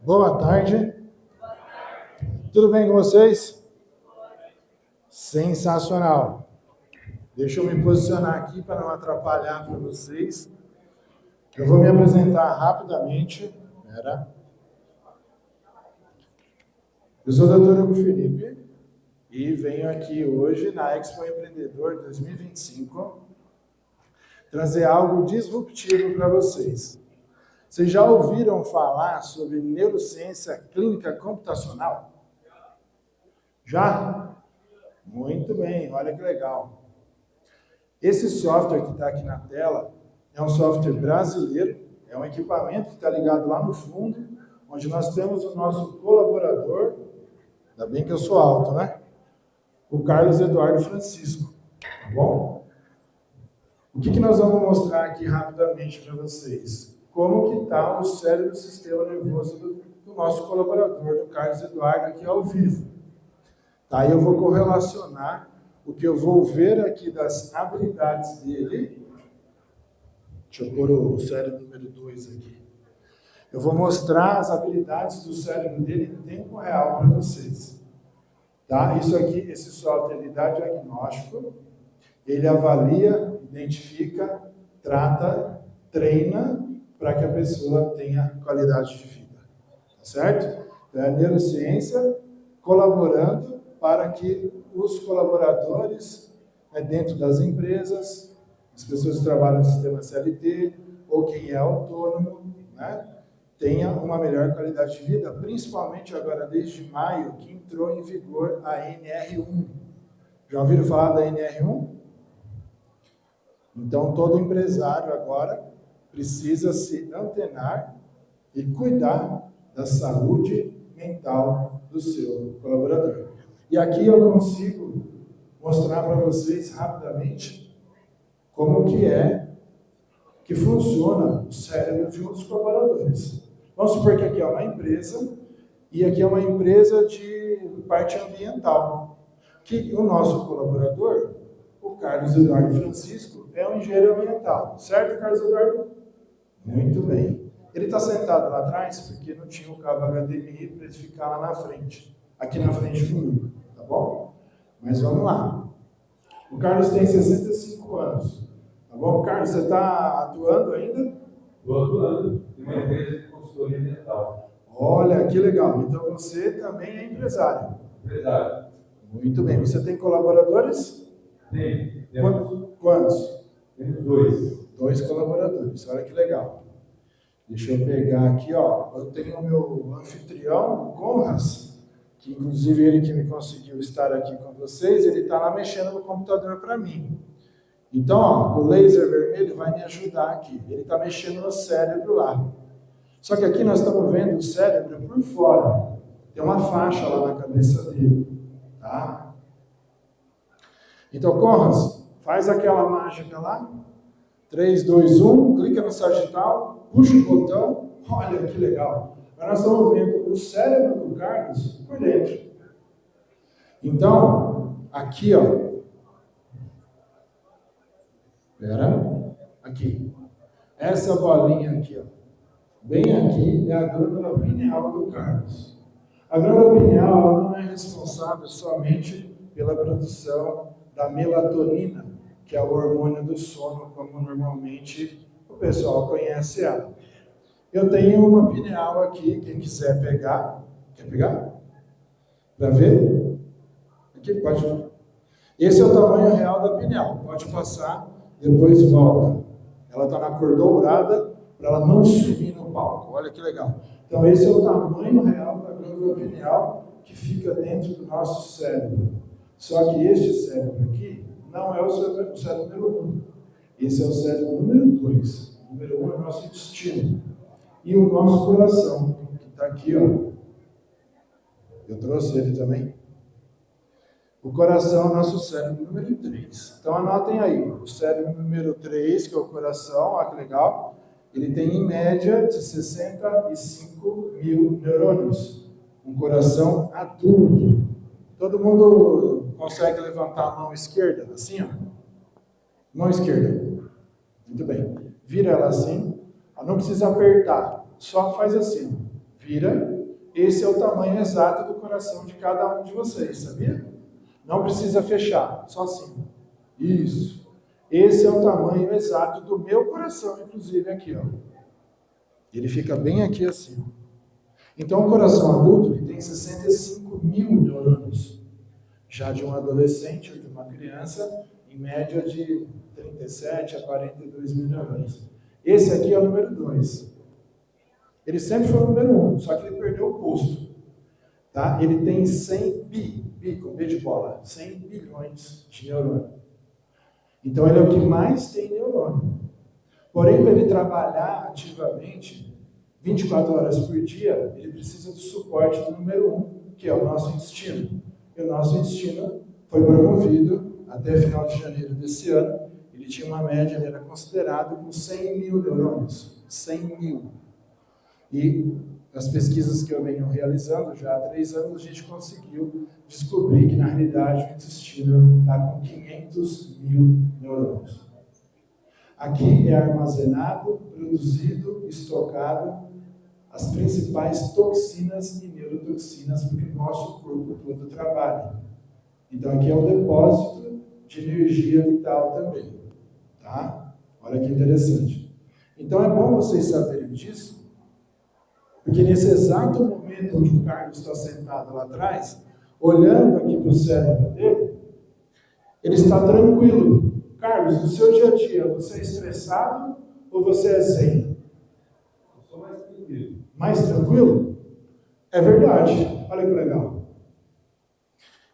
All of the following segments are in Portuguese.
Boa tarde. Tudo bem com vocês? Sensacional. Deixa eu me posicionar aqui para não atrapalhar para vocês. Eu vou me apresentar rapidamente. Eu sou o Dr. Hugo Felipe e venho aqui hoje na Expo Empreendedor 2025 trazer algo disruptivo para vocês. Vocês já ouviram falar sobre neurociência clínica computacional? Já? Muito bem, olha que legal. Esse software que está aqui na tela é um software brasileiro, é um equipamento que está ligado lá no fundo, onde nós temos o nosso colaborador, ainda bem que eu sou alto, né? O Carlos Eduardo Francisco, tá bom? O que nós vamos mostrar aqui rapidamente para vocês? Como que está o cérebro e o sistema nervoso do nosso colaborador, do Carlos Eduardo, aqui ao vivo. Tá? Aí eu vou correlacionar o que eu vou ver aqui das habilidades dele. Deixa eu pôr o cérebro número 2 aqui. Eu vou mostrar as habilidades do cérebro dele em tempo real para vocês. Tá? Isso aqui, esse software, ele dá diagnóstico, ele avalia, identifica, trata, treina para que a pessoa tenha qualidade de vida. Tá certo? Então, é a neurociência colaborando para que os colaboradores, dentro das empresas, as pessoas que trabalham no sistema CLT, ou quem é autônomo, tenha uma melhor qualidade de vida, principalmente agora desde maio, que entrou em vigor a NR1. Já ouviram falar da NR1? Então, todo empresário agora precisa se antenar e cuidar da saúde mental do seu colaborador. E aqui eu consigo mostrar para vocês rapidamente como que funciona o cérebro de um dos colaboradores. Vamos supor que aqui é uma empresa e aqui é uma empresa de parte ambiental. Que o nosso colaborador, o Carlos Eduardo Francisco, é um engenheiro ambiental. Certo, Carlos Eduardo? Muito bem. Ele está sentado lá atrás porque não tinha o cabo HDMI para ele ficar lá na frente. Aqui na frente comigo, tá bom? Mas vamos lá. O Carlos tem 65 anos. Tá bom? Carlos, você está atuando ainda? Estou atuando em uma empresa de consultoria ambiental. Olha, que legal. Então você também é empresário. Empresário. Muito bem. Você tem colaboradores? Tem. Quantos? Temos 2. 2 colaboradores. Olha que legal. Deixa eu pegar aqui, ó. Eu tenho o meu anfitrião, o Conras, que inclusive ele que me conseguiu estar aqui com vocês, ele está lá mexendo no computador para mim. Então, ó, o laser vermelho vai me ajudar aqui. Ele está mexendo no cérebro lá. Só que aqui nós estamos vendo o cérebro por fora. Tem uma faixa lá na cabeça dele. Tá? Então, Conras, faz aquela mágica lá. 3, 2, 1, clica no sagital, puxa o botão. Olha que legal. Agora nós estamos vendo o cérebro do Carlos por dentro. Então, aqui, ó. Aqui. Essa bolinha aqui, ó. Bem aqui é a glândula pineal do Carlos. A glândula pineal ela não é responsável somente pela produção da melatonina, que é o hormônio do sono, como normalmente o pessoal conhece ela. Eu tenho uma pineal aqui, quem quiser pegar. Quer pegar? Para ver? Aqui, pode. Esse é o tamanho real da pineal. Pode passar, depois volta. Ela está na cor dourada, para ela não sumir no palco. Olha que legal. Então, esse é o tamanho real da glândula pineal que fica dentro do nosso cérebro. Só que este cérebro aqui não é o cérebro número 1. Esse é o cérebro número 2. O número 1 é o nosso intestino. E o nosso coração, que está aqui, ó. Eu trouxe ele também. O coração é o nosso cérebro número 3. Então, anotem aí. O cérebro número 3, que é o coração, olha que legal. Ele tem, em média, de 65 mil neurônios. Um coração adulto. Todo mundo consegue levantar a mão esquerda, assim, ó. Mão esquerda. Muito bem. Vira ela assim. Não precisa apertar. Só faz assim. Vira. esse é o tamanho exato do coração de cada um de vocês, sabia? Não precisa fechar, só assim. Isso. Esse é o tamanho exato do meu coração, inclusive aqui, ó. Ele fica bem aqui assim. Então, o coração adulto ele tem 65 mil neurônios. Já de um adolescente ou de uma criança, em média de 37 a 42 mil neurônios. Esse aqui é o número 2. Ele sempre foi o número 1, só que ele perdeu o posto. Tá? Ele tem 100 bi com B de bola, 100 bilhões de neurônio. Então, ele é o que mais tem neurônio. Porém, para ele trabalhar ativamente, 24 horas por dia, ele precisa do suporte do número 1, que é o nosso intestino. E o nosso intestino foi promovido até final de janeiro desse ano. Ele tinha uma média, ele era considerado com 100 mil neurônios. 100 mil. E as pesquisas que eu venho realizando já há 3 anos, a gente conseguiu descobrir que, na realidade, o intestino está com 500 mil neurônios. Aqui é armazenado, produzido, estocado as principais toxinas e neurotoxinas, porque o nosso corpo todo trabalha. Então, aqui é um depósito de energia vital também. Tá? Olha que interessante. Então, é bom vocês saberem disso, porque nesse exato momento onde o Carlos está sentado lá atrás, olhando aqui para o cérebro dele, ele está tranquilo. Carlos, no seu dia a dia, você é estressado ou você é zen? Eu sou mais tranquilo. Mais tranquilo? É verdade. Olha que legal.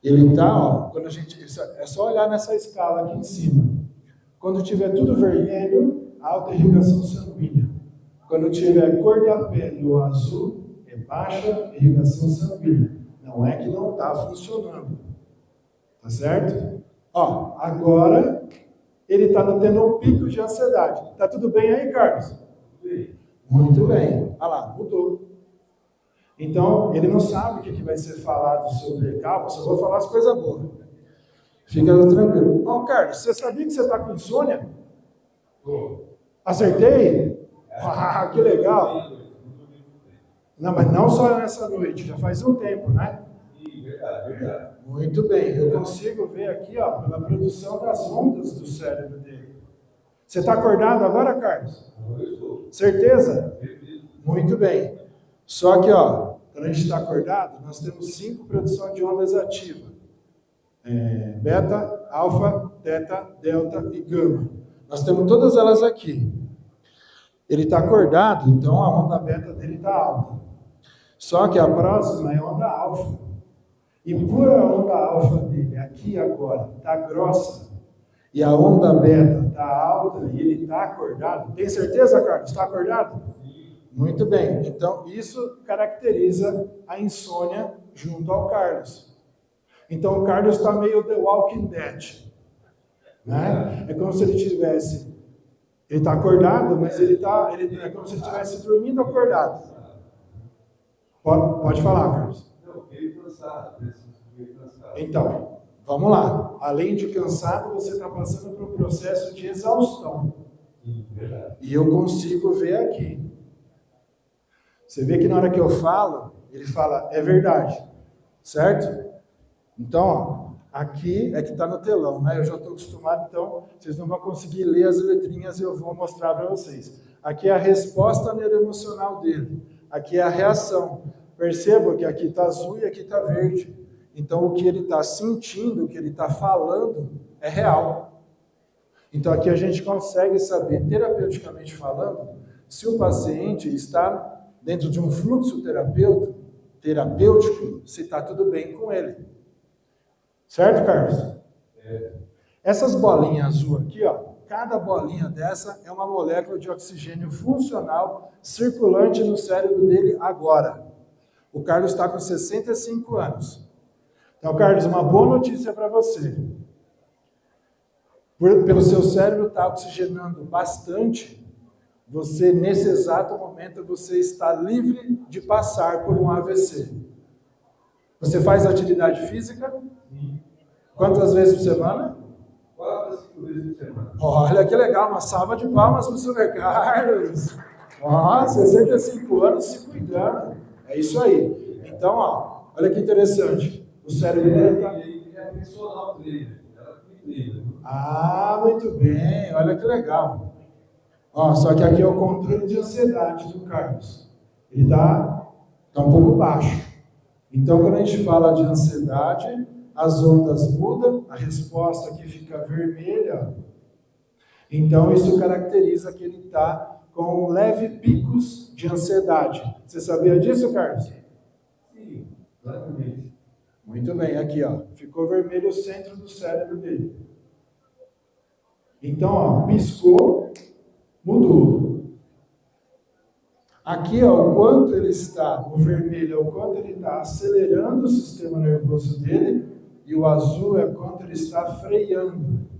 Ele está, ó, quando a gente, é só olhar nessa escala aqui em cima. Quando tiver tudo vermelho, alta irrigação sanguínea. Quando tiver cor da pele ou azul, é baixa irrigação sanguínea. Não é que não está funcionando. Tá certo? Ó, agora ele está tendo um pico de ansiedade. Tá tudo bem aí, Carlos? Muito bem. Olha lá, mudou. Então, ele não sabe o que vai ser falado sobre calma, só vou falar as coisas boas. Fica tranquilo. Ó, Carlos, você sabia que você está com insônia? Acertei? Ah, que legal. Não, mas não só nessa noite, já faz um tempo, né? Verdade. Muito bem, eu consigo ver aqui, ó, pela produção das ondas do cérebro dele. Você está acordado agora, Carlos? Eu estou. Certeza? Muito bem. Só que, ó, quando a gente está acordado, nós temos 5 produções de ondas ativas. Beta, alfa, teta, delta e gama. Nós temos todas elas aqui. Ele está acordado, então a onda beta dele está alta. Só que a próxima é onda alfa. E por a onda alfa dele, aqui agora, está grossa, e a onda beta está alta, e ele está acordado. Tem certeza, Carlos? Está acordado? Muito bem. Então, isso caracteriza a insônia junto ao Carlos. Então, o Carlos está meio The Walking Dead. Né? É como se ele tivesse... Ele está acordado, mas é como se ele estivesse dormindo acordado. Pode falar, Carlos. Não, fiquei cansado. Então, vamos lá. Além de cansado, você está passando por um processo de exaustão. Verdade. E eu consigo ver aqui. Você vê que na hora que eu falo, ele fala, é verdade. Certo? Então, ó, aqui é que está no telão, né? Eu já estou acostumado, então vocês não vão conseguir ler as letrinhas e eu vou mostrar para vocês. Aqui é a resposta neuroemocional dele. Aqui é a reação. Perceba que aqui está azul e aqui está verde. Então, o que ele está sentindo, o que ele está falando, é real. Então, aqui a gente consegue saber, terapeuticamente falando, se o paciente está dentro de um fluxo terapêutico, se está tudo bem com ele. Certo, Carlos? Essas bolinhas azul aqui, ó, cada bolinha dessa é uma molécula de oxigênio funcional circulante no cérebro dele agora. O Carlos está com 65 anos. Então, Carlos, uma boa notícia para você. Pelo seu cérebro estar oxigenando bastante, você, nesse exato momento, você está livre de passar por um AVC. Você faz atividade física? Sim. Quantas vezes por semana? 4 a 5 vezes por semana. Olha que legal, uma salva de palmas para o senhor Carlos. Ó, 65 anos se cuidando. É isso aí. Então, ó, olha que interessante. O cérebro dele está... Ele é personal trainer. Ela é trainer. Ah, muito bem. Olha que legal. Ó, só que aqui é o controle de ansiedade do Carlos. Ele está um pouco baixo. Então, quando a gente fala de ansiedade, as ondas mudam, a resposta aqui fica vermelha. Então, isso caracteriza que ele está com leve picos de ansiedade. Você sabia disso, Carlos? Sim, exatamente. Muito bem, aqui, ó, ficou vermelho o centro do cérebro dele. Então, ó, piscou, mudou. Aqui, ó, o quanto ele está, o vermelho é o quanto ele está acelerando o sistema nervoso dele, e o azul é o quanto ele está freando.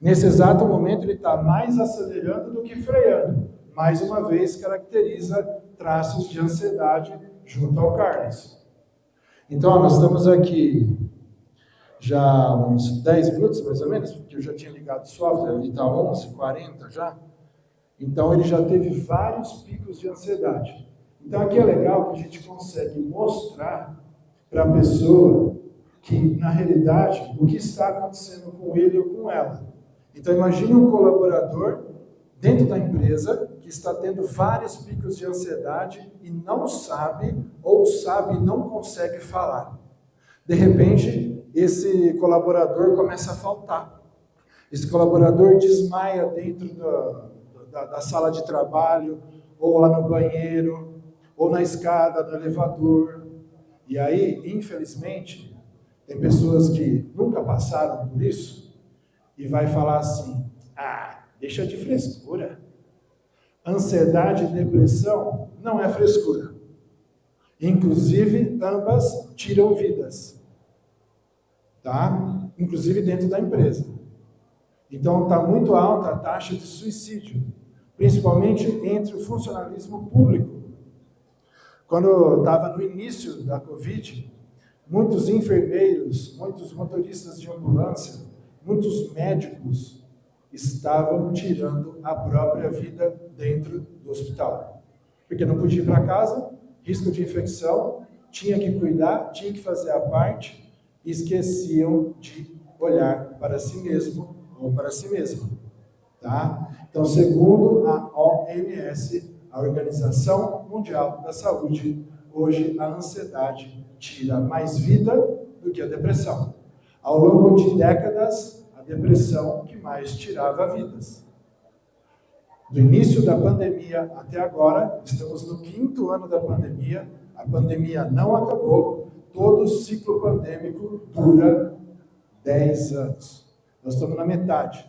Nesse exato momento, ele está mais acelerando do que freando. Mais uma vez, caracteriza traços de ansiedade junto ao Carlos. Então, ó, nós estamos aqui já há uns 10 minutos, mais ou menos, porque eu já tinha ligado o software, ele está 11h40 já. Então, ele já teve vários picos de ansiedade. Então, aqui é legal que a gente consegue mostrar para a pessoa que, na realidade, o que está acontecendo com ele ou com ela. Então, imagine um colaborador dentro da empresa que está tendo vários picos de ansiedade e não sabe, ou sabe e não consegue falar. De repente, esse colaborador começa a faltar. Esse colaborador desmaia dentro da sala de trabalho, ou lá no banheiro, ou na escada, no elevador. E aí, infelizmente, tem pessoas que nunca passaram por isso e vai falar assim, deixa de frescura. Ansiedade e depressão não é frescura. Inclusive, ambas tiram vidas. Tá? Inclusive dentro da empresa. Então, está muito alta a taxa de suicídio, principalmente entre o funcionalismo público. Quando eu estava no início da Covid, muitos enfermeiros, muitos motoristas de ambulância, muitos médicos estavam tirando a própria vida dentro do hospital. Porque não podia ir para casa, risco de infecção, tinha que cuidar, tinha que fazer a parte, e esqueciam de olhar para si mesmo ou para si mesma. Tá? Então, segundo a OMS, a Organização Mundial da Saúde, hoje a ansiedade tira mais vida do que a depressão. Ao longo de décadas, a depressão que mais tirava vidas. Do início da pandemia até agora, estamos no 5º ano da pandemia, a pandemia não acabou, todo o ciclo pandêmico dura 10 anos. Nós estamos na metade.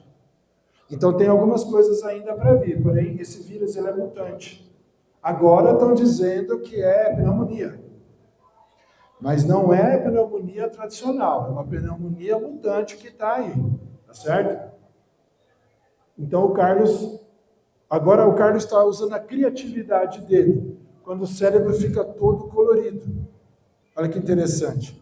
Então tem algumas coisas ainda para vir, porém esse vírus ele é mutante. Agora estão dizendo que é pneumonia. Mas não é pneumonia tradicional, é uma pneumonia mutante que está aí, tá certo? Então o Carlos está usando a criatividade dele, quando o cérebro fica todo colorido. Olha que interessante.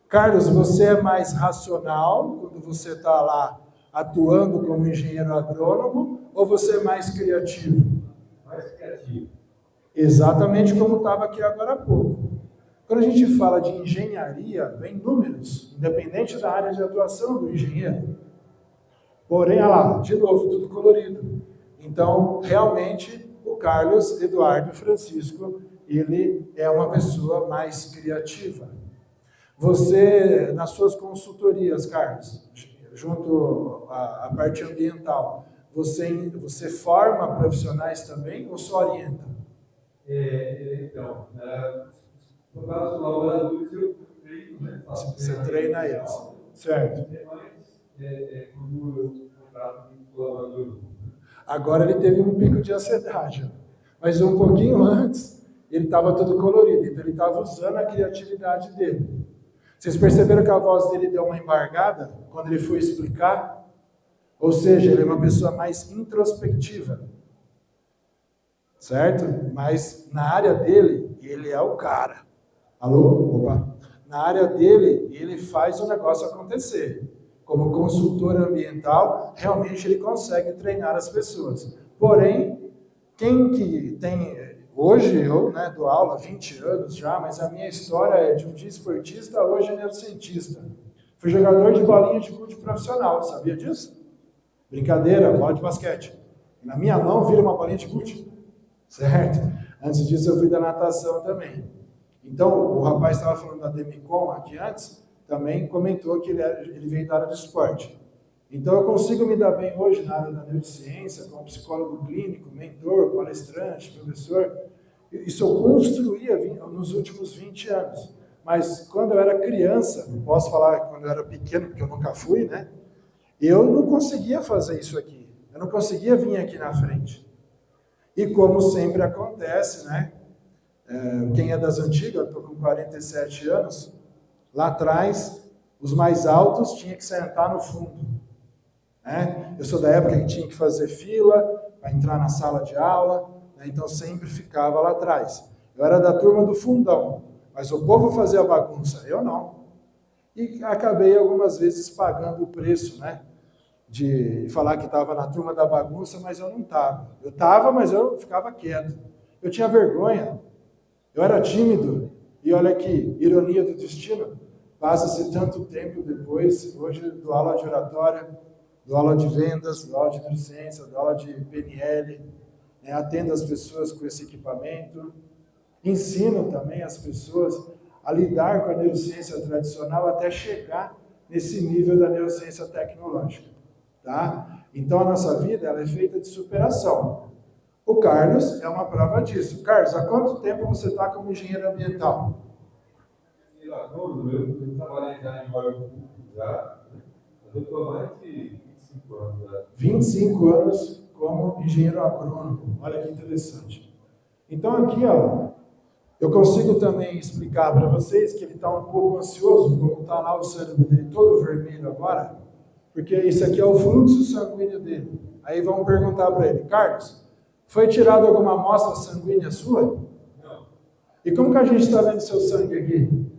Carlos, você é mais racional quando você está lá atuando como engenheiro agrônomo, ou você é mais criativo? Mais criativo. Exatamente como estava aqui agora há pouco. Quando a gente fala de engenharia, vem números, independente da área de atuação do engenheiro. Porém, olha lá, de novo, tudo colorido. Então, realmente, o Carlos Eduardo Francisco, ele é uma pessoa mais criativa. Você, nas suas consultorias, Carlos, junto à parte ambiental, você forma profissionais também ou só orienta? Então, no caso dos colaboradores, eu treino, né? Você treina eles, certo? Quando eu contrato um colaborador. Agora ele teve um pico de ansiedade, mas um pouquinho antes ele estava todo colorido, então ele estava usando a criatividade dele. Vocês perceberam que a voz dele deu uma embargada quando ele foi explicar? Ou seja, ele é uma pessoa mais introspectiva, certo? Mas na área dele, ele é o cara. Alô? Opa! Na área dele, ele faz o negócio acontecer. Como consultor ambiental, realmente ele consegue treinar as pessoas. Porém, quem que tem Hoje eu, né, dou aula há 20 anos já, mas a minha história é de um dia esportista, hoje neurocientista. Fui jogador de bolinha de gude profissional, sabia disso? Brincadeira, bola de basquete. E na minha mão vira uma bolinha de gude, certo? Antes disso eu fui da natação também. Então, o rapaz estava falando da Demicon aqui antes, também comentou que ele veio da área do esporte. Então, eu consigo me dar bem hoje na área da neurociência, como psicólogo clínico, mentor, palestrante, professor. Isso eu construía nos últimos 20 anos. Mas quando eu era criança, não posso falar quando eu era pequeno, porque eu nunca fui, né? Eu não conseguia fazer isso aqui. Eu não conseguia vir aqui na frente. E como sempre acontece, né? Quem é das antigas, eu estou com 47 anos, lá atrás, os mais altos tinham que sentar no fundo. Né? Eu sou da época que tinha que fazer fila para entrar na sala de aula, né? Então sempre ficava lá atrás. Eu era da turma do fundão, mas o povo fazia bagunça, eu não. E acabei algumas vezes pagando o preço, né? De falar que estava na turma da bagunça, mas eu não estava. Eu estava, mas eu ficava quieto. Eu tinha vergonha. Eu era tímido, e olha que ironia do destino, passa-se tanto tempo depois, hoje eu dou aula de oratória, dou aula de vendas, dou aula de neurociência, dou aula de PNL, né, atendo as pessoas com esse equipamento, ensino também as pessoas a lidar com a neurociência tradicional até chegar nesse nível da neurociência tecnológica. Tá? Então a nossa vida ela é feita de superação. O Carlos é uma prova disso. Carlos, há quanto tempo você está como engenheiro ambiental? Eu trabalhei já em órgão público já, mas eu estou há mais de 25 anos já. 25 anos como engenheiro agrônomo. Olha que interessante. Então aqui, ó, eu consigo também explicar para vocês que ele está um pouco ansioso, como está lá o cérebro dele todo vermelho agora, porque isso aqui é o fluxo sanguíneo dele. Aí vamos perguntar para ele, Carlos, foi tirada alguma amostra sanguínea sua? Não. E como que a gente está vendo seu sangue aqui?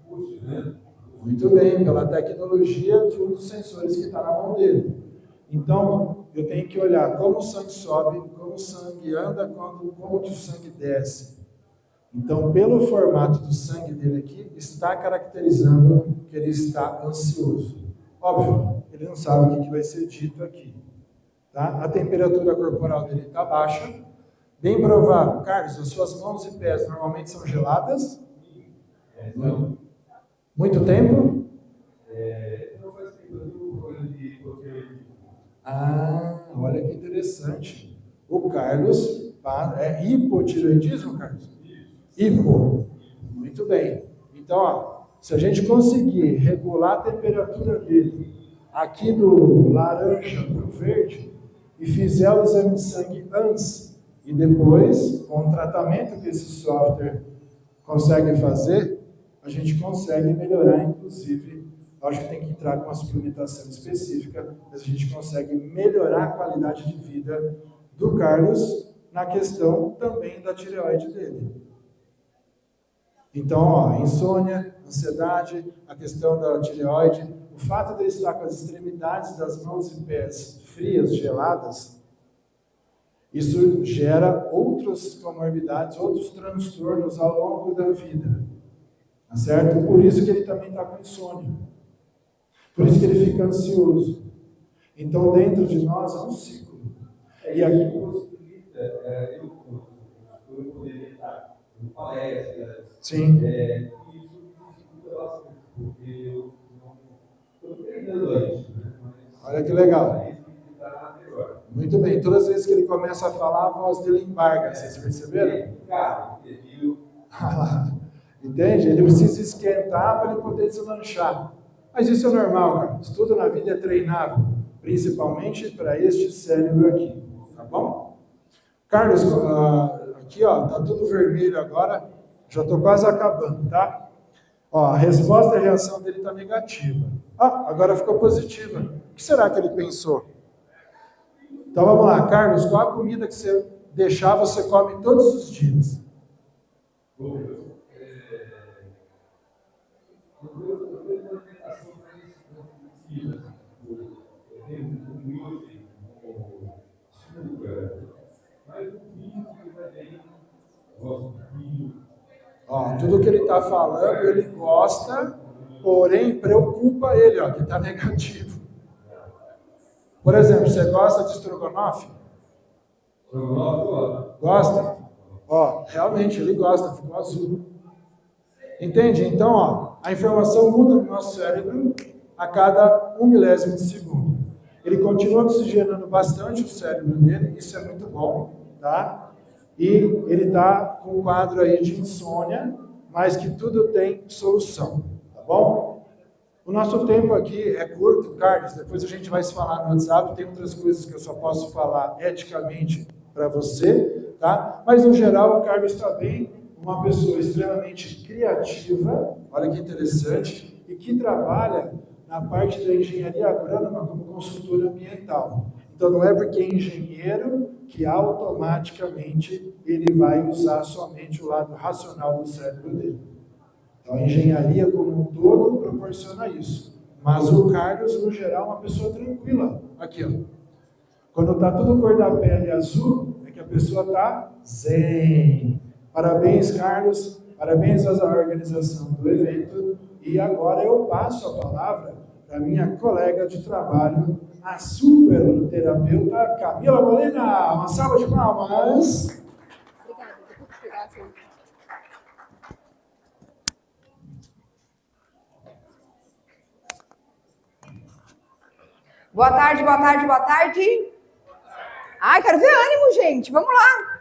Puxa, né? Muito bem, pela tecnologia de um dos sensores que está na mão dele. Então, eu tenho que olhar como o sangue sobe, como o sangue anda, como que o sangue desce. Então, pelo formato do sangue dele aqui, está caracterizando que ele está ansioso. Óbvio, ele não sabe o que vai ser dito aqui. Tá? A temperatura corporal dele está baixa. Bem provável. Carlos, as suas mãos e pés normalmente são geladas? Não. Muito tempo? Não faz tempo, eu Olha que interessante. O Carlos é hipotireoidismo, Carlos? Hipo. Muito bem. Então, ó, se a gente conseguir regular a temperatura dele aqui do laranja para o verde e fizer o exame de sangue antes e depois, com o tratamento que esse software consegue fazer, a gente consegue melhorar, inclusive, lógico que tem que entrar com uma suplementação específica, mas a gente consegue melhorar a qualidade de vida do Carlos na questão também da tireoide dele. Então, ó, insônia, ansiedade, a questão da tireoide, o fato de ele estar com as extremidades das mãos e pés frias, geladas, isso gera outras comorbidades, outros transtornos ao longo da vida. Tá certo? Por isso que ele também está com insônia. Por isso que ele fica ansioso. Então, dentro de nós há um ciclo. E aqui possibilita, eu poderia estar em palestras. Sim. E isso me dificulta bastante, porque eu não estou treinando a isso, né? Olha que legal. Muito bem. Todas as vezes que ele começa a falar, a voz dele embarga. Vocês perceberam? Entende? Ele precisa esquentar para ele poder deslanchar. Mas isso é normal, cara. Tudo na vida é treinável, principalmente para este cérebro aqui. Tá bom? Carlos, aqui ó, tá tudo vermelho agora. Já estou quase acabando, tá? Ó, a resposta e a reação dele está negativa. Agora ficou positiva. O que será que ele pensou? Então vamos lá, Carlos, qual a comida que você deixar, você come todos os dias? Ó, tudo que ele está falando, ele gosta, porém preocupa ele, ó, que está negativo. Por exemplo, você gosta de estrogonofe? Gosta? Ó, realmente ele gosta, ficou azul. Entende? Então, ó, a informação muda no nosso cérebro a cada 1 milésimo de segundo. Ele continua oxigenando bastante o cérebro dele, isso é muito bom, tá? E ele está com um quadro aí de insônia, mas que tudo tem solução, tá bom? O nosso tempo aqui é curto, Carlos, depois a gente vai se falar no WhatsApp, tem outras coisas que eu só posso falar eticamente para você, tá? Mas, no geral, o Carlos está bem, uma pessoa extremamente criativa, olha que interessante, e que trabalha na parte da engenharia agrônoma como consultor ambiental. Então, não é porque é engenheiro que automaticamente ele vai usar somente o lado racional do cérebro dele. Então, a engenharia como um todo proporciona isso. Mas o Carlos, no geral, é uma pessoa tranquila. Aqui, ó. Quando está tudo cor da pele azul, é que a pessoa está zen. Parabéns, Carlos. Parabéns à organização do evento. E agora eu passo a palavra para minha colega de trabalho, a super terapeuta Camila Molina. Uma salva de palmas. Obrigada. Depois de pegar assim. Boa tarde, boa tarde, boa tarde. Ai, quero ver ânimo, gente. Vamos lá.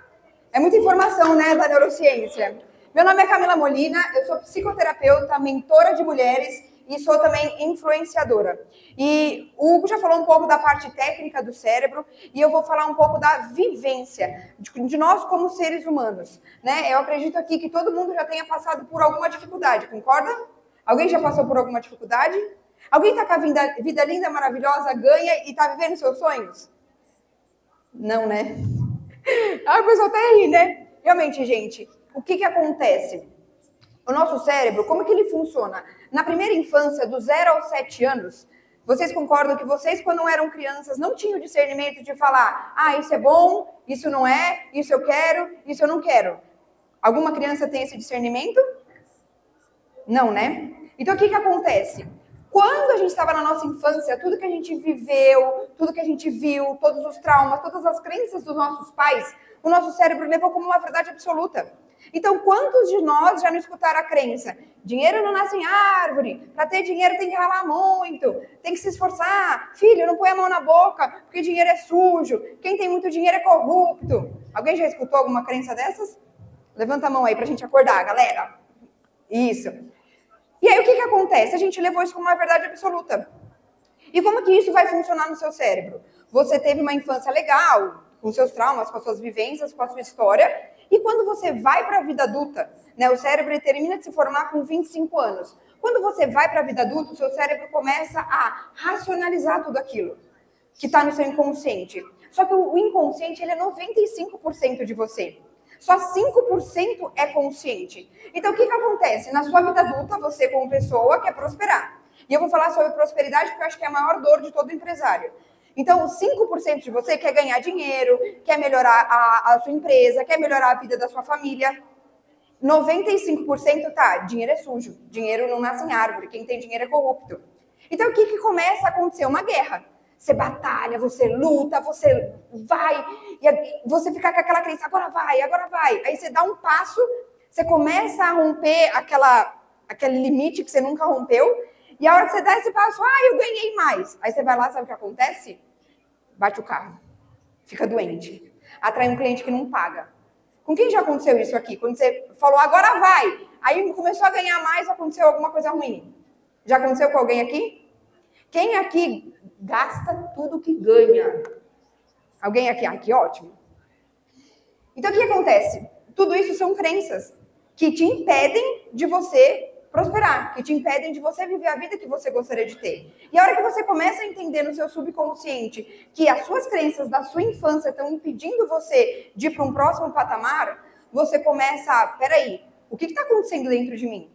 É muita informação, né, da neurociência. Meu nome é Camila Molina, eu sou psicoterapeuta, mentora de mulheres e sou também influenciadora. E o Hugo já falou um pouco da parte técnica do cérebro e eu vou falar um pouco da vivência de nós como seres humanos, né? Eu acredito aqui que todo mundo já tenha passado por alguma dificuldade, concorda? Alguém já passou por alguma dificuldade? Alguém está com a vida linda, maravilhosa, ganha e está vivendo seus sonhos? Não, né? Ah, o pessoal até ri, né? Realmente, gente, o que acontece? O nosso cérebro, como que ele funciona? Na primeira infância, do 0 aos 7 anos, vocês concordam que vocês, quando eram crianças, não tinham discernimento de falar, ah, isso é bom, isso não é, isso eu quero, isso eu não quero. Alguma criança tem esse discernimento? Não, né? Então, o que acontece? Quando a gente estava na nossa infância, tudo que a gente viveu, tudo que a gente viu, todos os traumas, todas as crenças dos nossos pais, o nosso cérebro levou como uma verdade absoluta. Então, quantos de nós já não escutaram a crença? Dinheiro não nasce em árvore, para ter dinheiro tem que ralar muito, tem que se esforçar, filho, não põe a mão na boca, porque dinheiro é sujo, quem tem muito dinheiro é corrupto. Alguém já escutou alguma crença dessas? Levanta a mão aí pra gente acordar, galera. Isso. E aí, o que acontece? A gente levou isso como uma verdade absoluta. E como que isso vai funcionar no seu cérebro? Você teve uma infância legal, com seus traumas, com as suas vivências, com a sua história, e quando você vai para a vida adulta, né, o cérebro termina de se formar com 25 anos. Quando você vai para a vida adulta, o seu cérebro começa a racionalizar tudo aquilo que está no seu inconsciente. Só que o inconsciente, ele é 95% de você. Só 5% é consciente. Então, o que acontece? Na sua vida adulta, você como pessoa quer prosperar. E eu vou falar sobre prosperidade porque eu acho que é a maior dor de todo empresário. Então, 5% de você quer ganhar dinheiro, quer melhorar a sua empresa, quer melhorar a vida da sua família. 95% tá, dinheiro é sujo, dinheiro não nasce em árvore, quem tem dinheiro é corrupto. Então, o que começa a acontecer? Uma guerra. Você batalha, você luta, você vai, e você fica com aquela crença, agora vai, agora vai. Aí você dá um passo, você começa a romper aquele limite que você nunca rompeu, e a hora que você dá esse passo, eu ganhei mais. Aí você vai lá, sabe o que acontece? Bate o carro, fica doente, atrai um cliente que não paga. Com quem já aconteceu isso aqui? Quando você falou, agora vai, aí começou a ganhar mais, aconteceu alguma coisa ruim. Já aconteceu com alguém aqui? Quem aqui gasta tudo que ganha? Alguém aqui? Que ótimo. Então, o que acontece? Tudo isso são crenças que te impedem de você prosperar, que te impedem de você viver a vida que você gostaria de ter. E a hora que você começa a entender no seu subconsciente que as suas crenças da sua infância estão impedindo você de ir para um próximo patamar, você começa a, peraí, o que está acontecendo dentro de mim?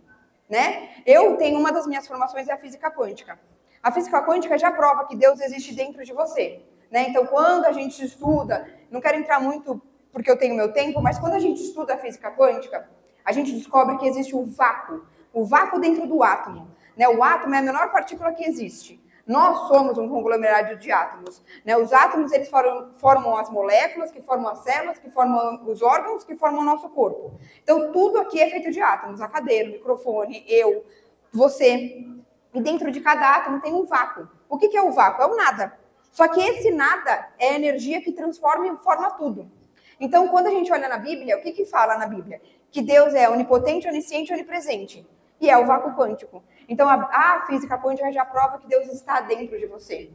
Né? Eu tenho uma das minhas formações é a física quântica. A física quântica já prova que Deus existe dentro de você. Né? Então, quando a gente estuda, não quero entrar muito porque eu tenho meu tempo, mas quando a gente estuda a física quântica, a gente descobre que existe o vácuo dentro do átomo. Né? O átomo é a menor partícula que existe. Nós somos um conglomerado de átomos. Né? Os átomos eles formam as moléculas, que formam as células, que formam os órgãos, que formam o nosso corpo. Então, tudo aqui é feito de átomos. A cadeira, o microfone, eu, você. E dentro de cada átomo tem um vácuo. O que é o vácuo? É o nada. Só que esse nada é a energia que transforma e forma tudo. Então, quando a gente olha na Bíblia, o que fala na Bíblia? Que Deus é onipotente, onisciente e onipresente. E é o vácuo quântico. Então, a física quântica já prova que Deus está dentro de você.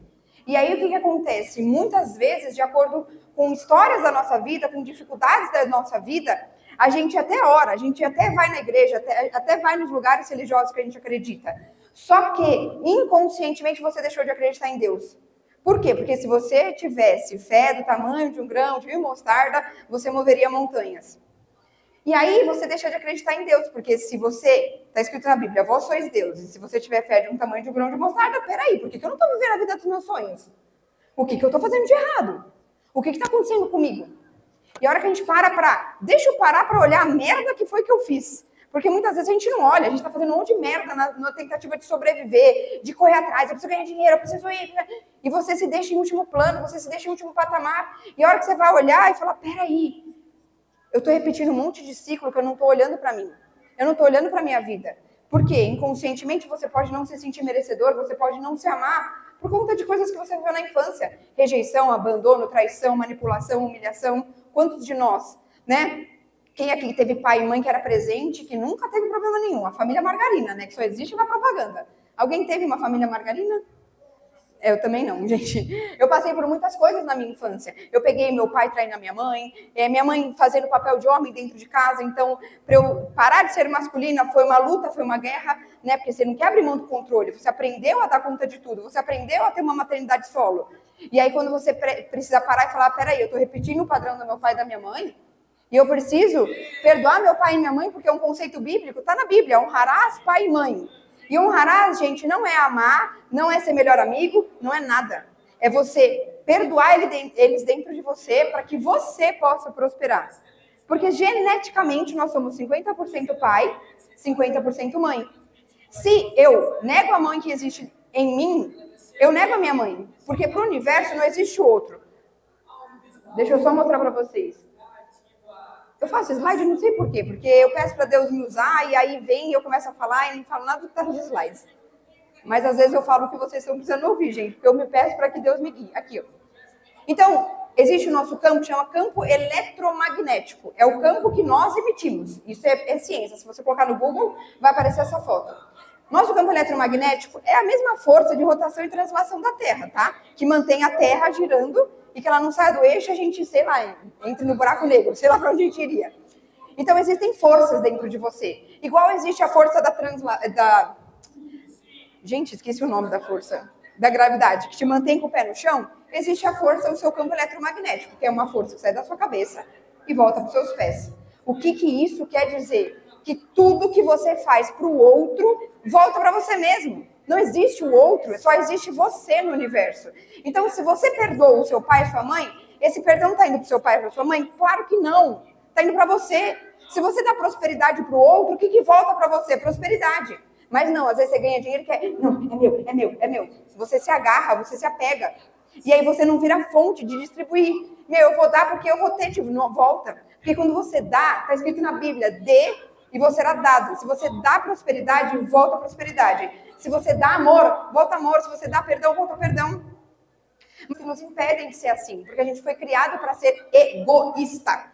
E aí, o que acontece? Muitas vezes, de acordo com histórias da nossa vida, com dificuldades da nossa vida, a gente até ora, a gente até vai na igreja, até vai nos lugares religiosos que a gente acredita. Só que, inconscientemente, você deixou de acreditar em Deus. Por quê? Porque se você tivesse fé do tamanho de um grão de mostarda, você moveria montanhas. E aí você deixa de acreditar em Deus, porque se você, está escrito na Bíblia, vós sois deuses, se você tiver fé de um tamanho de um grão de mostarda, peraí, por que eu não estou vivendo a vida dos meus sonhos? O que eu estou fazendo de errado? O que está acontecendo comigo? E a hora que a gente deixa eu parar para olhar a merda que foi que eu fiz. Porque muitas vezes a gente não olha, a gente está fazendo um monte de merda na tentativa de sobreviver, de correr atrás, eu preciso ganhar dinheiro, eu preciso ir. E você se deixa em último plano, você se deixa em último patamar. E a hora que você vai olhar e falar, peraí, eu estou repetindo um monte de ciclo que eu não estou olhando para mim. Eu não estou olhando para a minha vida. Por quê? Inconscientemente você pode não se sentir merecedor, você pode não se amar por conta de coisas que você viveu na infância. Rejeição, abandono, traição, manipulação, humilhação. Quantos de nós, né? Quem aqui teve pai e mãe que era presente, que nunca teve problema nenhum? A família margarina, né? Que só existe na propaganda. Alguém teve uma família margarina? Eu também não, gente. Eu passei por muitas coisas na minha infância. Eu peguei meu pai traindo a minha mãe fazendo papel de homem dentro de casa. Então, para eu parar de ser masculina, foi uma luta, foi uma guerra, né? Porque você não quer abrir mão do controle. Você aprendeu a dar conta de tudo. Você aprendeu a ter uma maternidade solo. E aí, quando você precisa parar e falar, peraí, eu tô repetindo o padrão do meu pai e da minha mãe, e eu preciso perdoar meu pai e minha mãe, porque é um conceito bíblico, está na Bíblia, honrarás pai e mãe. E honrarás, gente, não é amar, não é ser melhor amigo, não é nada. É você perdoar eles dentro de você para que você possa prosperar. Porque geneticamente nós somos 50% pai, 50% mãe. Se eu nego a mãe que existe em mim, eu nego a minha mãe. Porque para o universo não existe outro. Deixa eu só mostrar para vocês. Eu faço slide, não sei por quê, porque eu peço para Deus me usar e aí vem e eu começo a falar e não falo nada do que está nos slides. Mas às vezes eu falo o que vocês estão precisando ouvir, gente, porque eu me peço para que Deus me guie. Aqui, ó. Então, existe o nosso campo, chama campo eletromagnético. É o campo que nós emitimos. Isso é ciência. Se você colocar no Google, vai aparecer essa foto. Nosso campo eletromagnético é a mesma força de rotação e translação da Terra, tá? Que mantém a Terra girando e que ela não saia do eixo, a gente, sei lá, entre no buraco negro, sei lá para onde a gente iria. Então, existem forças dentro de você. Igual existe a força Gente, esqueci o nome da força. Da gravidade, que te mantém com o pé no chão. Existe a força do seu campo eletromagnético, que é uma força que sai da sua cabeça e volta para os seus pés. O que isso quer dizer? Que tudo que você faz para o outro volta para você mesmo. Não existe o outro, só existe você no universo. Então, se você perdoa o seu pai e sua mãe, esse perdão está indo para o seu pai e para sua mãe? Claro que não. Está indo para você. Se você dá prosperidade para o outro, o que volta para você? Prosperidade. Mas não, às vezes você ganha dinheiro e quer... Não, é meu. Você se agarra, você se apega. E aí você não vira fonte de distribuir. Eu vou dar porque eu vou ter, não volta. Porque quando você dá, está escrito na Bíblia, dê e você será dado. Se você dá prosperidade, volta prosperidade. Se você dá amor, volta amor. Se você dá perdão, volta perdão. Mas nos impedem de ser assim, porque a gente foi criado para ser egoísta.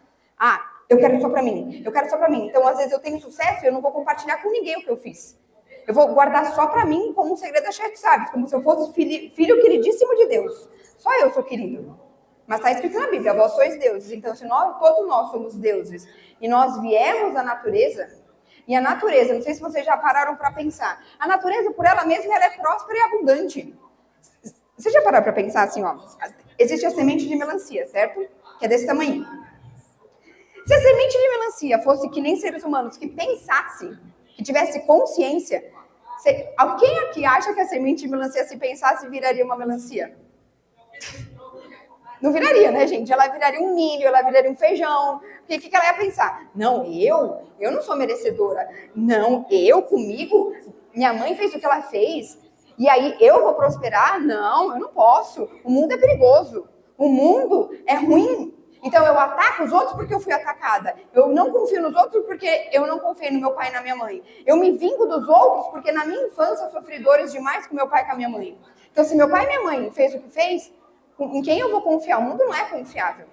Eu quero só para mim, Então, às vezes eu tenho sucesso e eu não vou compartilhar com ninguém o que eu fiz. Eu vou guardar só para mim como um segredo da Sete Chaves, como se eu fosse filho queridíssimo de Deus. Só eu sou querido. Mas está escrito na Bíblia, vós sois deuses. Então, se todos nós somos deuses e nós viemos da natureza, e a natureza, não sei se vocês já pararam para pensar, a natureza por ela mesma ela é próspera e abundante. Vocês já pararam para pensar assim, ó? Existe a semente de melancia, certo? Que é desse tamanho. Se a semente de melancia fosse que nem seres humanos, que pensasse, que tivesse consciência, alguém aqui acha que a semente de melancia, se pensasse, viraria uma melancia? Não viraria, né, gente? Ela viraria um milho, ela viraria um feijão, Porque que ela ia pensar? Não, eu não sou merecedora. Não, comigo, minha mãe fez o que ela fez. E aí eu vou prosperar? Não, eu não posso. O mundo é perigoso. O mundo é ruim. Então eu ataco os outros porque eu fui atacada. Eu não confio nos outros porque eu não confiei no meu pai e na minha mãe. Eu me vingo dos outros porque na minha infância eu sofri dores demais com meu pai e com a minha mãe. Então se meu pai e minha mãe fez o que fez, em quem eu vou confiar? O mundo não é confiável.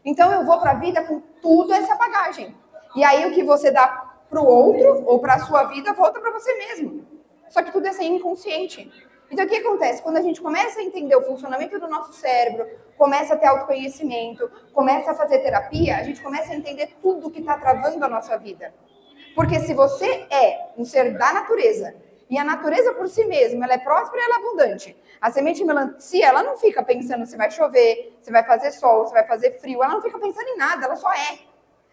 Então eu vou para a vida com tudo essa bagagem. E aí o que você dá para o outro ou para a sua vida volta para você mesmo. Só que tudo é sem inconsciente. Então, o que acontece? Quando a gente começa a entender o funcionamento do nosso cérebro, começa a ter autoconhecimento, começa a fazer terapia, a gente começa a entender tudo que está travando a nossa vida. Porque se você é um ser da natureza, e a natureza por si mesma, ela é próspera e ela é abundante. A semente de melancia, ela não fica pensando se vai chover, se vai fazer sol, se vai fazer frio, ela não fica pensando em nada, ela só é.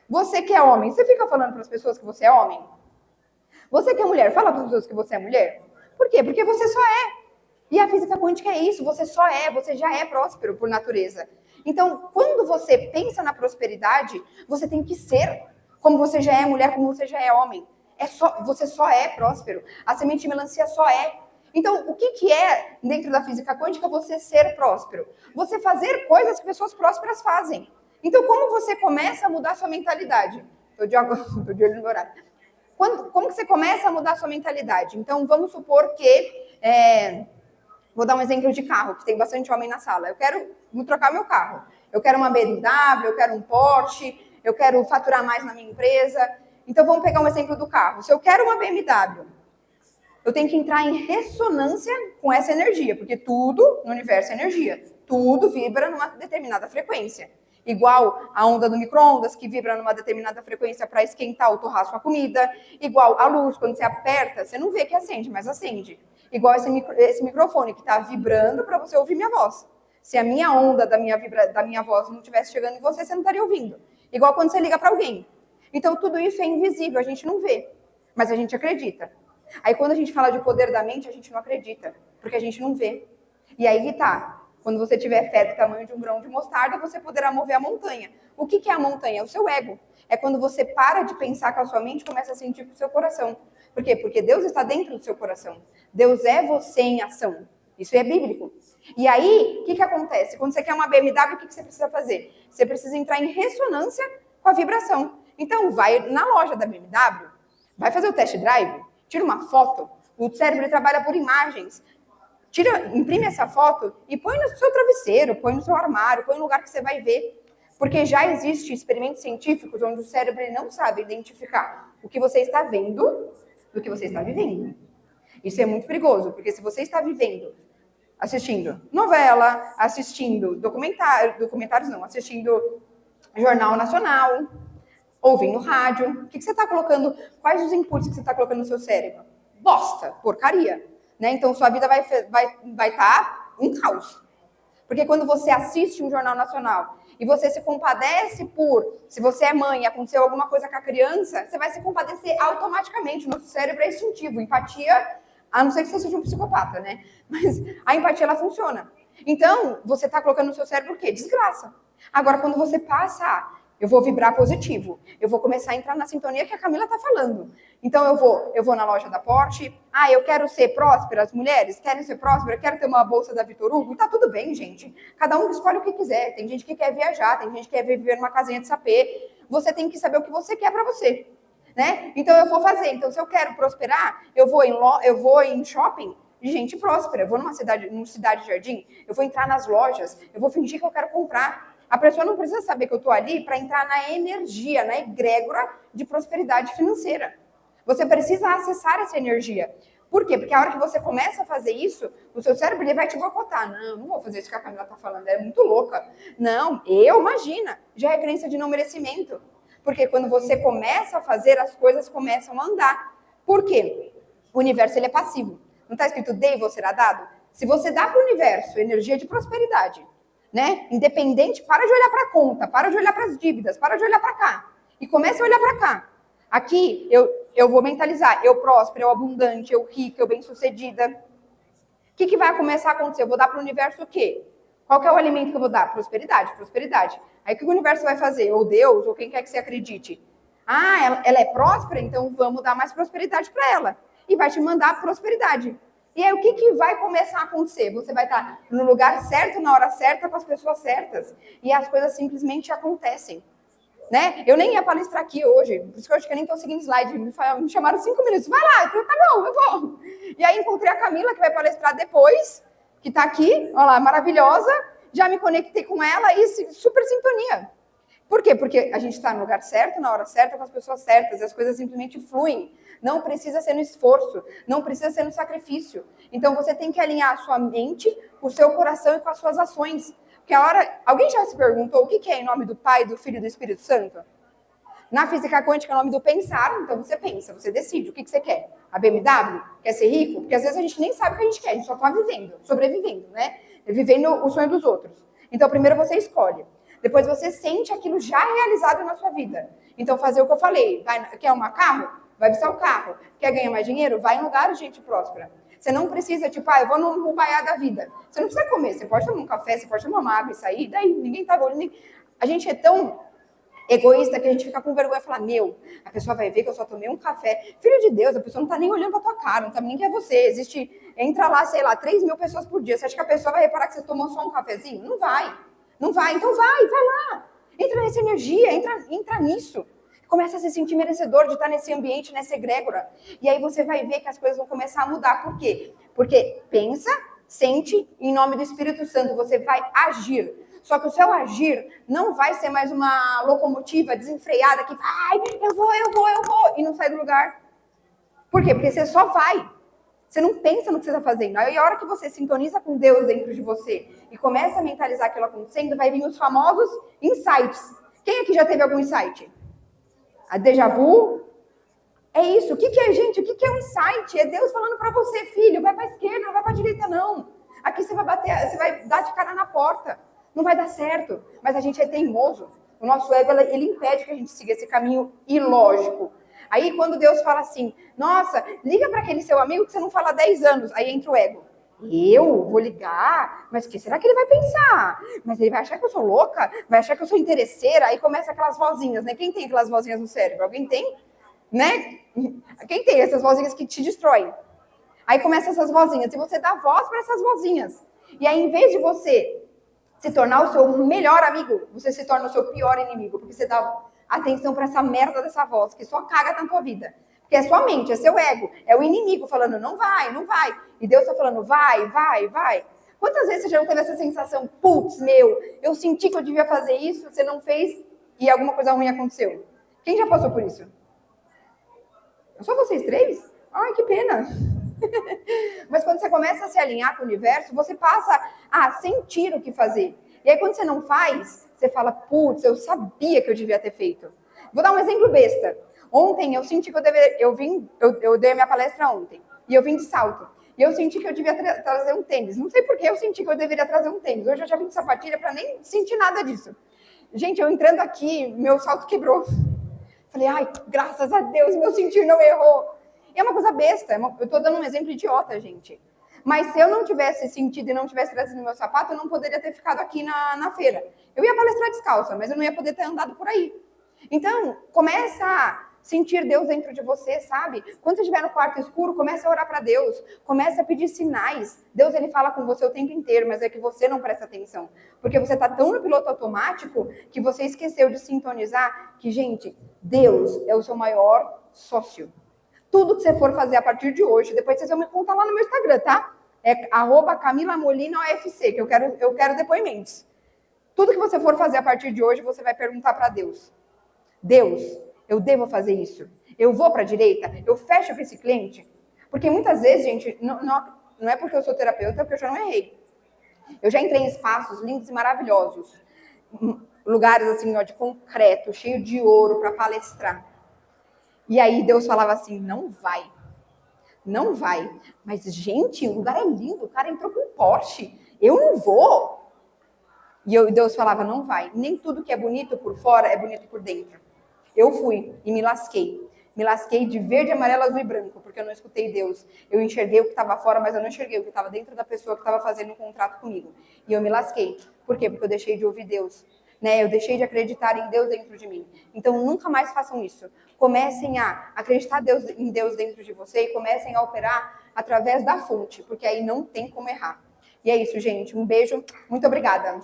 Você que é homem, você fica falando para as pessoas que você é homem? Você que é mulher, fala para as pessoas que você é mulher? Por quê? Porque você só é. E a física quântica é isso, você só é, você já é próspero por natureza. Então, quando você pensa na prosperidade, você tem que ser como você já é mulher, como você já é homem. Você só é próspero. A semente de melancia só é. Então, o que é, dentro da física quântica, você ser próspero? Você fazer coisas que pessoas prósperas fazem. Então, como você começa a mudar a sua mentalidade? Estou de olho no horário. Como que você começa a mudar a sua mentalidade? Então, vamos supor que... Vou dar um exemplo de carro, que tem bastante homem na sala. Eu quero trocar meu carro. Eu quero uma BMW, eu quero um Porsche, eu quero faturar mais na minha empresa. Então, vamos pegar um exemplo do carro. Se eu quero uma BMW, eu tenho que entrar em ressonância com essa energia, porque tudo no universo é energia. Tudo vibra numa determinada frequência. Igual a onda do micro-ondas, que vibra numa determinada frequência para esquentar ou torrar sua comida. Igual a luz, quando você aperta, você não vê que acende, mas acende. Igual esse microfone que está vibrando para você ouvir minha voz. Se a minha onda da minha voz não estivesse chegando em você, você não estaria ouvindo. Igual quando você liga para alguém. Então, tudo isso é invisível, a gente não vê, mas a gente acredita. Aí, quando a gente fala de poder da mente, a gente não acredita, porque a gente não vê. E aí que tá. Quando você tiver fé do tamanho de um grão de mostarda, você poderá mover a montanha. O que é a montanha? É o seu ego. É quando você para de pensar com a sua mente e começa a sentir com o seu coração. Por quê? Porque Deus está dentro do seu coração. Deus é você em ação. Isso é bíblico. E aí, o que acontece? Quando você quer uma BMW, o que você precisa fazer? Você precisa entrar em ressonância com a vibração. Então, vai na loja da BMW, vai fazer o test drive, tira uma foto. O cérebro trabalha por imagens. Imprime essa foto e põe no seu travesseiro, põe no seu armário, põe no lugar que você vai ver. Porque já existem experimentos científicos onde o cérebro não sabe identificar o que você está vendo do que você está vivendo. Isso é muito perigoso, porque se você está assistindo novela, assistindo assistindo Jornal Nacional, ouvindo rádio, o que você está colocando, quais os inputs que você está colocando no seu cérebro? Bosta, porcaria. Né? Então, sua vida vai estar um caos. Porque quando você assiste um Jornal Nacional e você se compadece se você é mãe e aconteceu alguma coisa com a criança, você vai se compadecer automaticamente. O nosso cérebro é instintivo. Empatia, a não ser que você seja um psicopata, né? Mas a empatia, ela funciona. Então, você está colocando no seu cérebro o quê? Desgraça. Agora, quando você passa, eu vou vibrar positivo. Eu vou começar a entrar na sintonia que a Camila está falando. Então, eu vou na loja da Porsche. Eu quero ser próspera. As mulheres querem ser prósperas. Quero ter uma bolsa da Vitor Hugo. E tá tudo bem, gente. Cada um escolhe o que quiser. Tem gente que quer viajar. Tem gente que quer viver numa casinha de sapê. Você tem que saber o que você quer para você. Né? Então, eu vou fazer. Então, se eu quero prosperar, eu vou em shopping de gente próspera. Eu vou numa cidade jardim. Eu vou entrar nas lojas. Eu vou fingir que eu quero comprar. A pessoa não precisa saber que eu estou ali para entrar na energia, na egrégora de prosperidade financeira. Você precisa acessar essa energia. Por quê? Porque a hora que você começa a fazer isso, o seu cérebro ele vai te boicotar. Não vou fazer isso que a Camila está falando, é muito louca. Não, imagina, já é crença de não merecimento. Porque quando você começa a fazer, as coisas começam a andar. Por quê? O universo ele é passivo. Não está escrito dê e você será dado? Se você dá para o universo energia de prosperidade, né? Independente, para de olhar para a conta, para de olhar para as dívidas, para de olhar para cá. E comece a olhar para cá. Aqui, eu vou mentalizar, eu próspera, eu abundante, eu rica, eu bem-sucedida. O que vai começar a acontecer? Eu vou dar para o universo o quê? Qual que é o alimento que eu vou dar? Prosperidade, prosperidade. Aí o que o universo vai fazer? Ou Deus, ou quem quer que você acredite. Ah, ela é próspera, então vamos dar mais prosperidade para ela. E vai te mandar prosperidade. E aí o que vai começar a acontecer? Você vai estar no lugar certo, na hora certa, com as pessoas certas. E as coisas simplesmente acontecem. Né? Eu nem ia palestrar aqui hoje, por isso que eu acho que eu nem estou seguindo slide. Me chamaram 5 minutos. Vai lá, então tá bom, eu vou. E aí encontrei a Camila, que vai palestrar depois, que está aqui, olha lá, maravilhosa. Já me conectei com ela e super sintonia. Por quê? Porque a gente está no lugar certo, na hora certa, com as pessoas certas, e as coisas simplesmente fluem. Não precisa ser no esforço, não precisa ser no sacrifício. Então você tem que alinhar a sua mente, o seu coração e com as suas ações. Porque a hora... Alguém já se perguntou o que é em nome do Pai, do Filho e do Espírito Santo? Na física quântica é o nome do pensar, então você pensa, você decide o que você quer. A BMW? Quer ser rico? Porque às vezes a gente nem sabe o que a gente quer, a gente só está vivendo, sobrevivendo, né? Vivendo o sonho dos outros. Então primeiro você escolhe. Depois você sente aquilo já realizado na sua vida. Então fazer o que eu falei. Quer um carro? Vai buscar o carro. Quer ganhar mais dinheiro? Vai em lugares de gente próspera. Você não precisa, tipo, eu vou no Rubaiá da vida. Você não precisa comer. Você pode tomar um café, você pode tomar uma água e sair. Daí ninguém tá olhando. A gente é tão egoísta que a gente fica com vergonha e fala, a pessoa vai ver que eu só tomei um café. Filho de Deus, a pessoa não tá nem olhando pra tua cara, não sabe nem quem é você. Entra lá, sei lá, 3 mil pessoas por dia. Você acha que a pessoa vai reparar que você tomou só um cafezinho? Não vai. Não vai, então vai lá. Entra nessa energia, entra nisso. Começa a se sentir merecedor de estar nesse ambiente, nessa egrégora. E aí você vai ver que as coisas vão começar a mudar. Por quê? Porque pensa, sente, em nome do Espírito Santo, você vai agir. Só que o seu agir não vai ser mais uma locomotiva desenfreada que vai, eu vou, e não sai do lugar. Por quê? Porque você só vai. Você não pensa no que você está fazendo. Aí a hora que você sintoniza com Deus dentro de você e começa a mentalizar aquilo acontecendo, vai vir os famosos insights. Quem aqui já teve algum insight? A déjà vu? É isso. O que é, gente? O que é um insight? É Deus falando para você, filho, vai para a esquerda, não vai para a direita, não. Aqui você vai dar de cara na porta. Não vai dar certo. Mas a gente é teimoso. O nosso ego, ele impede que a gente siga esse caminho ilógico. Aí quando Deus fala assim, nossa, liga para aquele seu amigo que você não fala há 10 anos. Aí entra o ego. Eu vou ligar? Mas o que será que ele vai pensar? Mas ele vai achar que eu sou louca? Vai achar que eu sou interesseira? Aí começa aquelas vozinhas, né? Quem tem aquelas vozinhas no cérebro? Alguém tem? Né? Quem tem essas vozinhas que te destroem? Aí começam essas vozinhas. E você dá voz para essas vozinhas. E aí, em vez de você se tornar o seu melhor amigo, você se torna o seu pior inimigo. Porque você dá atenção para essa merda dessa voz, que só caga na tua vida. Porque é sua mente, é seu ego, é o inimigo falando, não vai, não vai. E Deus está falando, vai, vai, vai. Quantas vezes você já não teve essa sensação, putz, eu senti que eu devia fazer isso, você não fez e alguma coisa ruim aconteceu? Quem já passou por isso? Só vocês 3? Ai, que pena. Mas quando você começa a se alinhar com o universo, você passa a sentir o que fazer. E aí quando você não faz, você fala, putz, eu sabia que eu devia ter feito. Vou dar um exemplo besta. Ontem eu senti que eu dei a minha palestra ontem, e eu vim de salto. E eu senti que eu devia trazer um tênis. Não sei por que eu senti que eu deveria trazer um tênis. Hoje eu já vim de sapatilha para nem sentir nada disso. Gente, eu entrando aqui, meu salto quebrou. Falei, ai, graças a Deus, meu sentir não errou. E é uma coisa besta, eu tô dando um exemplo idiota, gente. Mas se eu não tivesse sentido e não tivesse trazido meu sapato, eu não poderia ter ficado aqui na feira. Eu ia palestrar descalça, mas eu não ia poder ter andado por aí. Então, começa a sentir Deus dentro de você, sabe? Quando você estiver no quarto escuro, comece a orar para Deus. Comece a pedir sinais. Deus, ele fala com você o tempo inteiro, mas é que você não presta atenção. Porque você está tão no piloto automático que você esqueceu de sintonizar que, gente, Deus é o seu maior sócio. Tudo que você for fazer a partir de hoje, depois vocês vão me contar lá no meu Instagram, tá? É @CamilaMolinaOFC, que eu quero depoimentos. Tudo que você for fazer a partir de hoje, você vai perguntar para Deus. Deus, eu devo fazer isso? Eu vou para a direita? Eu fecho para esse cliente? Porque muitas vezes, gente, não é porque eu sou terapeuta, é porque eu já não errei. Eu já entrei em espaços lindos e maravilhosos. Lugares assim, ó, de concreto, cheio de ouro para palestrar. E aí Deus falava assim, não vai. Não vai. Mas, gente, o lugar é lindo. O cara entrou com um Porsche. Eu não vou. E Deus falava, não vai. Nem tudo que é bonito por fora é bonito por dentro. Eu fui e me lasquei. Me lasquei de verde, amarelo, azul e branco, porque eu não escutei Deus. Eu enxerguei o que estava fora, mas eu não enxerguei o que estava dentro da pessoa que estava fazendo um contrato comigo. E eu me lasquei. Por quê? Porque eu deixei de ouvir Deus. Né? Eu deixei de acreditar em Deus dentro de mim. Então, nunca mais façam isso. Comecem a acreditar em Deus dentro de você e comecem a operar através da fonte, porque aí não tem como errar. E é isso, gente. Um beijo. Muito obrigada.